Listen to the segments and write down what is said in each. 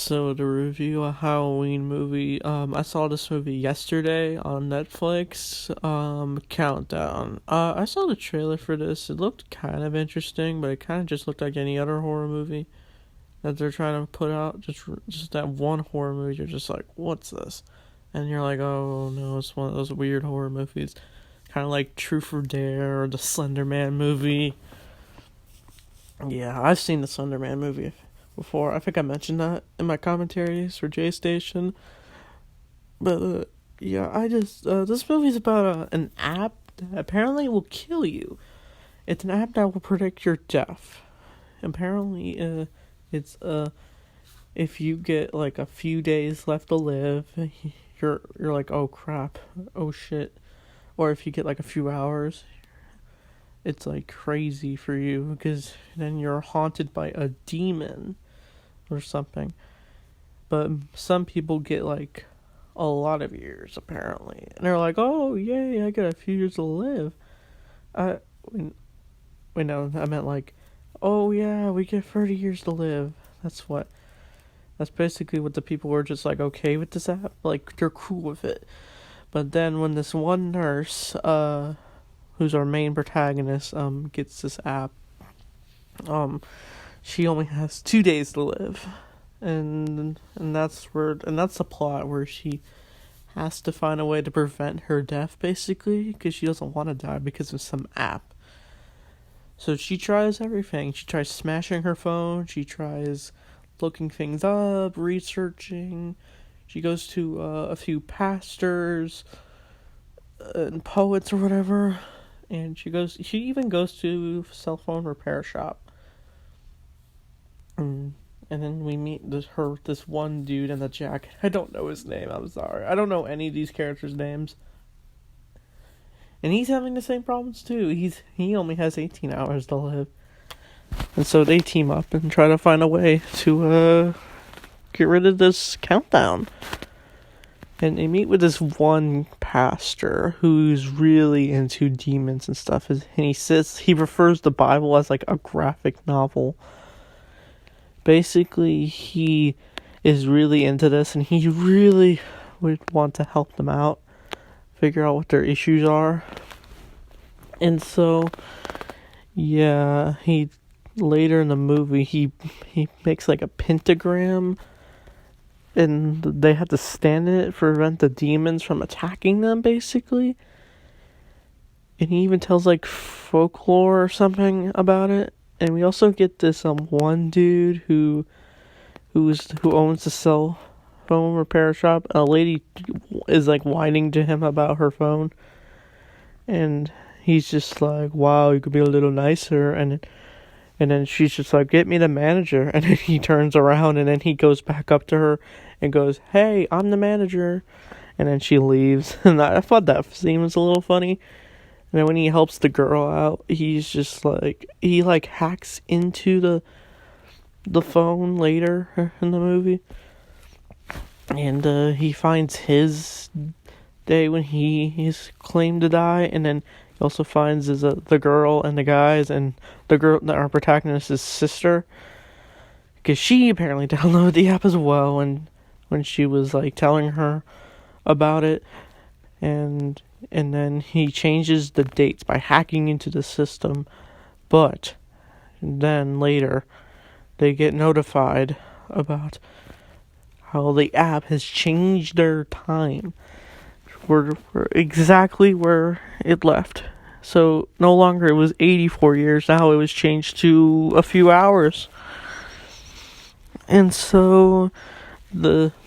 So to review a Halloween movie, I saw this movie yesterday on Netflix. Countdown. I saw the trailer for this. It looked kind of interesting, but it kind of just looked like any other horror movie that they're trying to put out. Just that one horror movie. You're just like, what's this? And you're like, oh no, it's one of those weird horror movies, kind of like Truth or Dare or the Slender Man movie. Yeah, I've seen the Slender Man movie before. I think I mentioned that in my commentaries for J Station. But yeah, this movie's about an app that apparently will kill you. It's an app that will predict your death. Apparently, it's if you get like a few days left to live, you're like, oh crap, oh shit. Or if you get like a few hours, it's like crazy for you because then you're haunted by a demon or something. But some people get like a lot of years apparently, and they're like, "Oh yay, I got a few years to live." I wait, no, I meant like, "Oh yeah, we get 30 years to live." That's what. That's basically what the people were just like okay with this app, like they're cool with it. But then when this one nurse, who's our main protagonist, gets this app, um, she only has 2 days to live, and that's the plot where she has to find a way to prevent her death, basically, because she doesn't want to die because of some app. So she tries everything. She tries smashing her phone. She tries looking things up, researching. She goes to a few pastors and poets or whatever, and She even goes to a cell phone repair shop. And then we meet this one dude in the jacket. I don't know his name. I'm sorry. I don't know any of these characters' names. And he's having the same problems too. He only has 18 hours to live. And so they team up and try to find a way to get rid of this countdown. And they meet with this one pastor who's really into demons and stuff. And he refers the Bible as like a graphic novel. Basically, he is really into this, and he really would want to help them out, figure out what their issues are. And so, yeah, he later in the movie he makes like a pentagram, and they have to stand in it to prevent the demons from attacking them, basically. And he even tells like folklore or something about it. And we also get this one dude who owns the cell phone repair shop. A lady is like whining to him about her phone, and he's just like, "Wow, you could be a little nicer." And then she's just like, "Get me the manager." And then he turns around, and then he goes back up to her and goes, "Hey, I'm the manager." And then she leaves. And I thought that scene was a little funny. And then when he helps the girl out, he's just like, he like hacks into the phone later in the movie. And he finds his day when he is claimed to die. And then he also finds the girl and the guys, and the girl, our protagonist's sister. Because she apparently downloaded the app as well, and when she was like telling her about it. And then he changes the dates by hacking into the system. But then later, they get notified about how the app has changed their time. We're exactly where it left. So no longer it was 84 years, now it was changed to a few hours. And so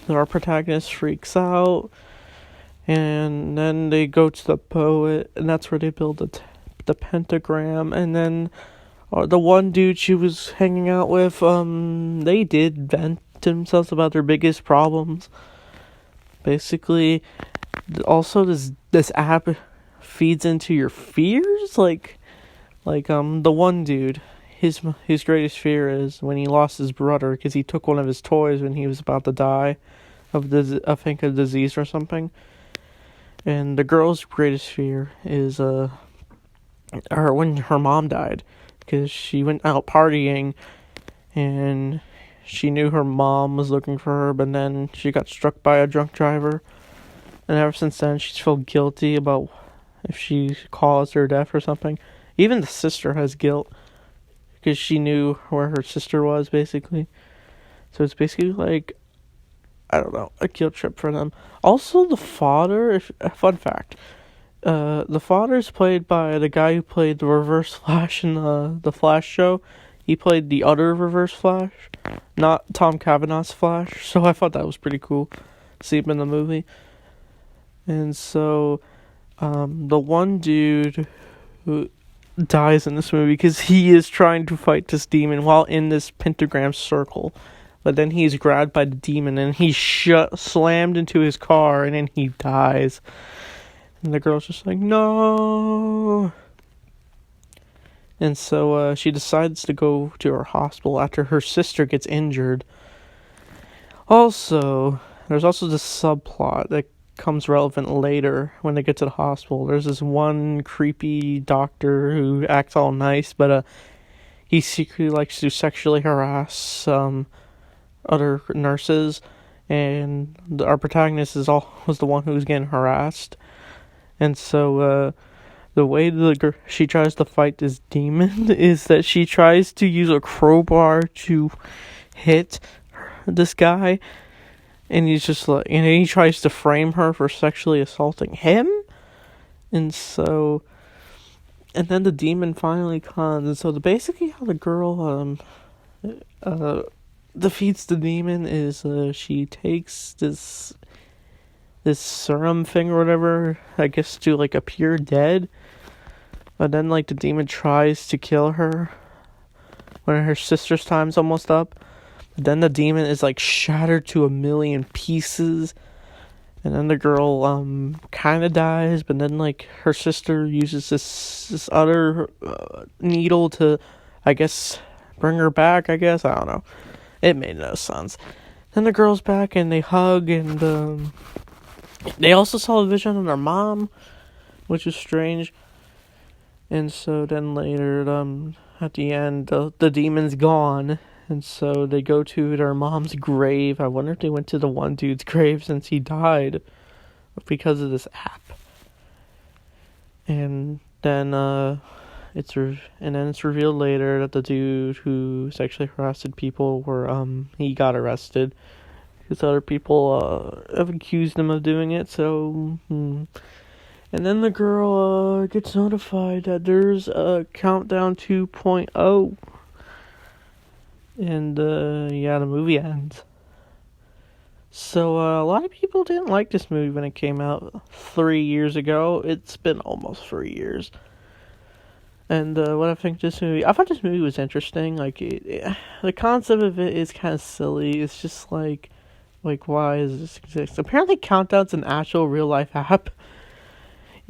our protagonist freaks out. And then they go to the poet, and that's where they build the pentagram. And then the one dude she was hanging out with, they did vent themselves about their biggest problems. Basically, also this app feeds into your fears, like the one dude. His greatest fear is when he lost his brother because he took one of his toys when he was about to die of I think a disease or something. And the girl's greatest fear is when her mom died, because she went out partying, and she knew her mom was looking for her, but then she got struck by a drunk driver. And ever since then, she's felt guilty about if she caused her death or something. Even the sister has guilt because she knew where her sister was, basically. So it's basically like, I don't know, a guilt trip for them. Also, the father, fun fact, the father's played by the guy who played the Reverse Flash in the Flash show. He played the other Reverse Flash, not Tom Cavanaugh's Flash. So I thought that was pretty cool. See him in the movie. And so, the one dude who dies in this movie because he is trying to fight this demon while in this pentagram circle. But then he's grabbed by the demon and he's slammed into his car and then he dies. And the girl's just like, no. And so she decides to go to her hospital after her sister gets injured. Also, there's also this subplot that comes relevant later when they get to the hospital. There's this one creepy doctor who acts all nice, but he secretly likes to sexually harass other nurses, and our protagonist was the one who was getting harassed. And so the way she tries to fight this demon is that she tries to use a crowbar to hit this guy, and he's just like, and he tries to frame her for sexually assaulting him. And so, and then the demon finally comes, and so basically how the girl defeats the demon is she takes this serum thing or whatever, I guess, to like appear dead. But then like the demon tries to kill her when her sister's time's almost up. But then the demon is like shattered to a million pieces. And then the girl kind of dies, but then like her sister uses this other needle to, I guess, bring her back, I guess. I don't know. It made no sense. Then the girl's back and they hug, and they also saw a vision of their mom, which is strange. And so then later, at the end, the demon's gone. And so they go to their mom's grave. I wonder if they went to the one dude's grave since he died because of this app. And then it's revealed later that the dude who sexually harassed people he got arrested because other people have accused him of doing it. So, and then the girl gets notified that there's a Countdown 2.0. And the movie ends. So a lot of people didn't like this movie when it came out 3 years ago. It's been almost 3 years. And what I think I thought this movie was interesting. Like the concept of it is kind of silly. It's just like why does this exist? Apparently, Countdown's an actual real life app,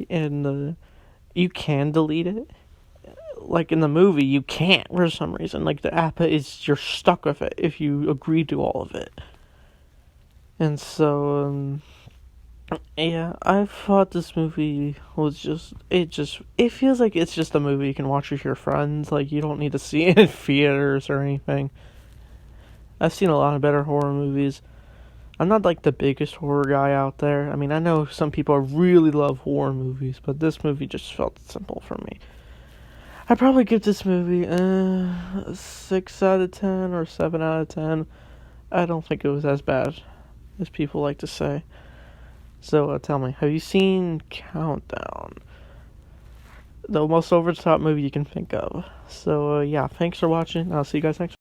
and you can delete it. Like in the movie, you can't for some reason. Like the app you're stuck with it if you agree to all of it. And so, yeah, I thought this movie was it feels like it's just a movie you can watch with your friends. Like you don't need to see it in theaters or anything. I've seen a lot of better horror movies. I'm not like the biggest horror guy out there. I mean, I know some people really love horror movies, but this movie just felt simple for me. I'd probably give this movie a 6 out of 10 or 7 out of 10. I don't think it was as bad as people like to say. So tell me, have you seen Countdown? The most over-the-top movie you can think of. So yeah, thanks for watching. I'll see you guys next week.